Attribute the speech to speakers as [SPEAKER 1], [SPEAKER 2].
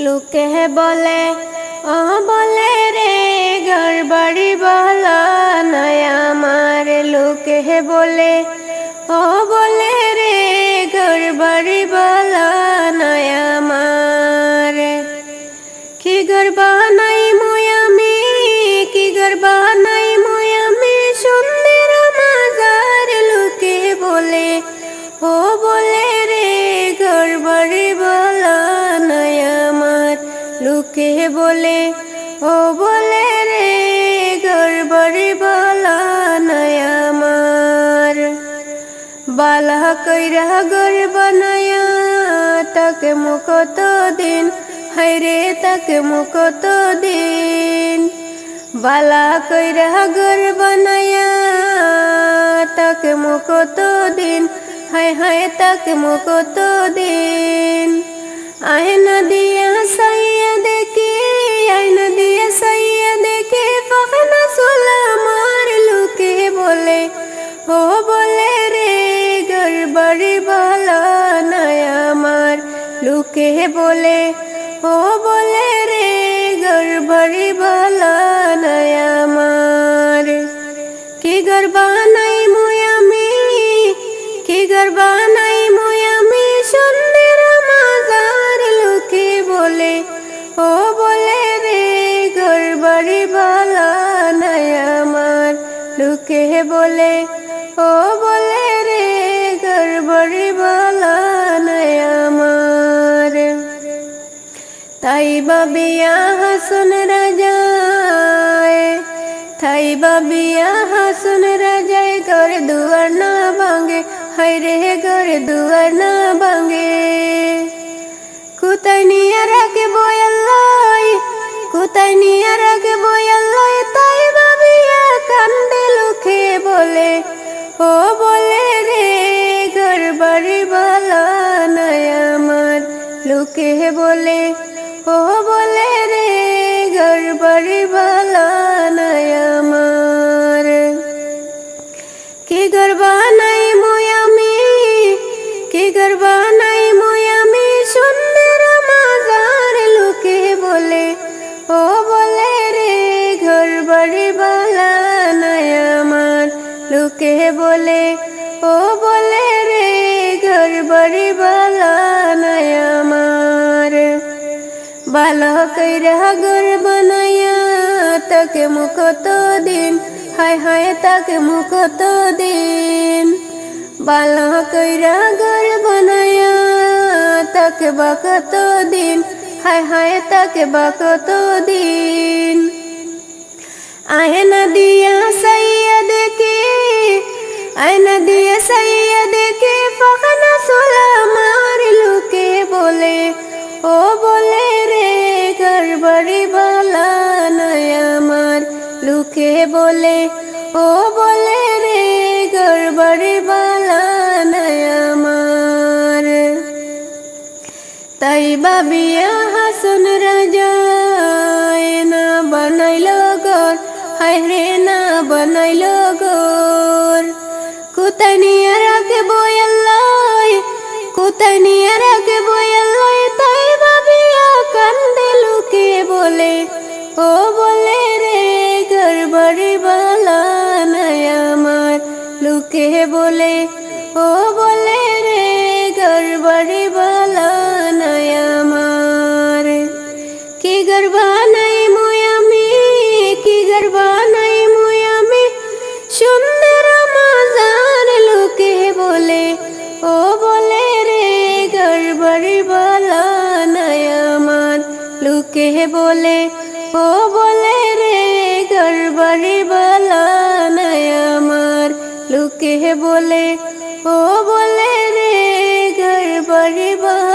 [SPEAKER 1] লোকে বলে বলে রে ঘর বাড়ি বলা নয় আমার। লোকে বলে বলে রে ঘর বাড়ি বলা নয় আমার। কি ঘর বানাই আমি, কি ঘর বানাই আমি সুন্দর মাজার। লোকে বলে বলে রে ঘর বাড়ি বলা নয় আমার। লোকে বলে বলে রে ঘর বাড়ি বলা নয় আমার। বালা কইরা ঘর বানায়া তাকে মুকত দিন, হায়রে তাকে মুকত দিন। বালা কইরা ঘর বানায়া তাকে মুকত দিন, হায় হায় তাকে মুকত দিন। আয়না দিয়া সাইয়া দেখি, আয়না দিয়া সাইয়া দেখি পাখনা চুলা আমার। লোকে বলে বলে রে ঘর বাড়ি বলা নয় আমার। লোকে বলে বলে রে ঘর বাড়ি বলা নয় আমার। কি ঘর বানাই আমি, কি ঘর বানাই আমি সুন্দর মাজার। লোকে বলে বলে রে ঘর বাড়ি বলা নয় আমার। লোকে বলে বলে রে ঘর বাড়ি বলা নয় আমার। তাই বাবিয়া হাসন রাজায়, তাই বাবিয়া হাসন রাজায় ঘর দুয়ার না ভাঙে, হায়রে ঘর দুয়ার না ভাঙে। কোথায় নিয়ে রাখবো আল্লাহ, কোথায় নিয়ে রাখবো আল্লাহ, তাই বাবিয়া কান্দে। লোকে বলে বলে রে ঘর বাড়ি বলা নয় আমার। লোকে বলে বলে রে ঘর বাড়ি বলা নয় আমার। কি ঘর বানাই আমি, কি ঘর বানাই আমি সুন্দর মাজার। লোকে বলে বলে রে ঘর বাড়ি বলা নয় আমার। লোকে বলে বলে রে ঘর বাড়ি বলা নয় আমার। বালা কইরা ঘর বানায়া তাকে মুকত দিন, হায় হায় তাকে মুকত দিন। বালা কইরা ঘর বানায়া তাকে বাকত দিন, হায় হায় তাকে বাকত দিন। আয়না দিয়া সাইয়া দেখি, আয়না দিয়া সাইয়া দেখি পাখনা চুলা আমার। লোকে বলে বলে রে ঘর বাড়ি বলা নয় আমার। লোকে বলে বলে রে ঘর বাড়ি বলা নয় আমার। তাই বাবিয়া হাসন রাজায় না বানাইল ঘর, হায়রে না বানাইল ঘর। কোথায় নিয়ে রাখবো আল্লাহ, কোথায় নিয়ে রাখবো আল্লাহ, তাই বাবিয়া কান্দে। লোকে বলে বলে রে ঘর বাড়ি বলা নয় আমার। লোকে বলে বলে রে ঘর বাড়ি বলা নয় আমার। কি ঘর বানাই আমি, কি ঘর বানাই আমি সুন্দর মাজার। লোকে বলে বলে রে ঘর বাড়ি বলা নয় আমার। লোকে বলে বলে রে ঘর বাড়ি বলা নয় আমার। লোকে বলে বলে রে ঘর বাড়ি বলা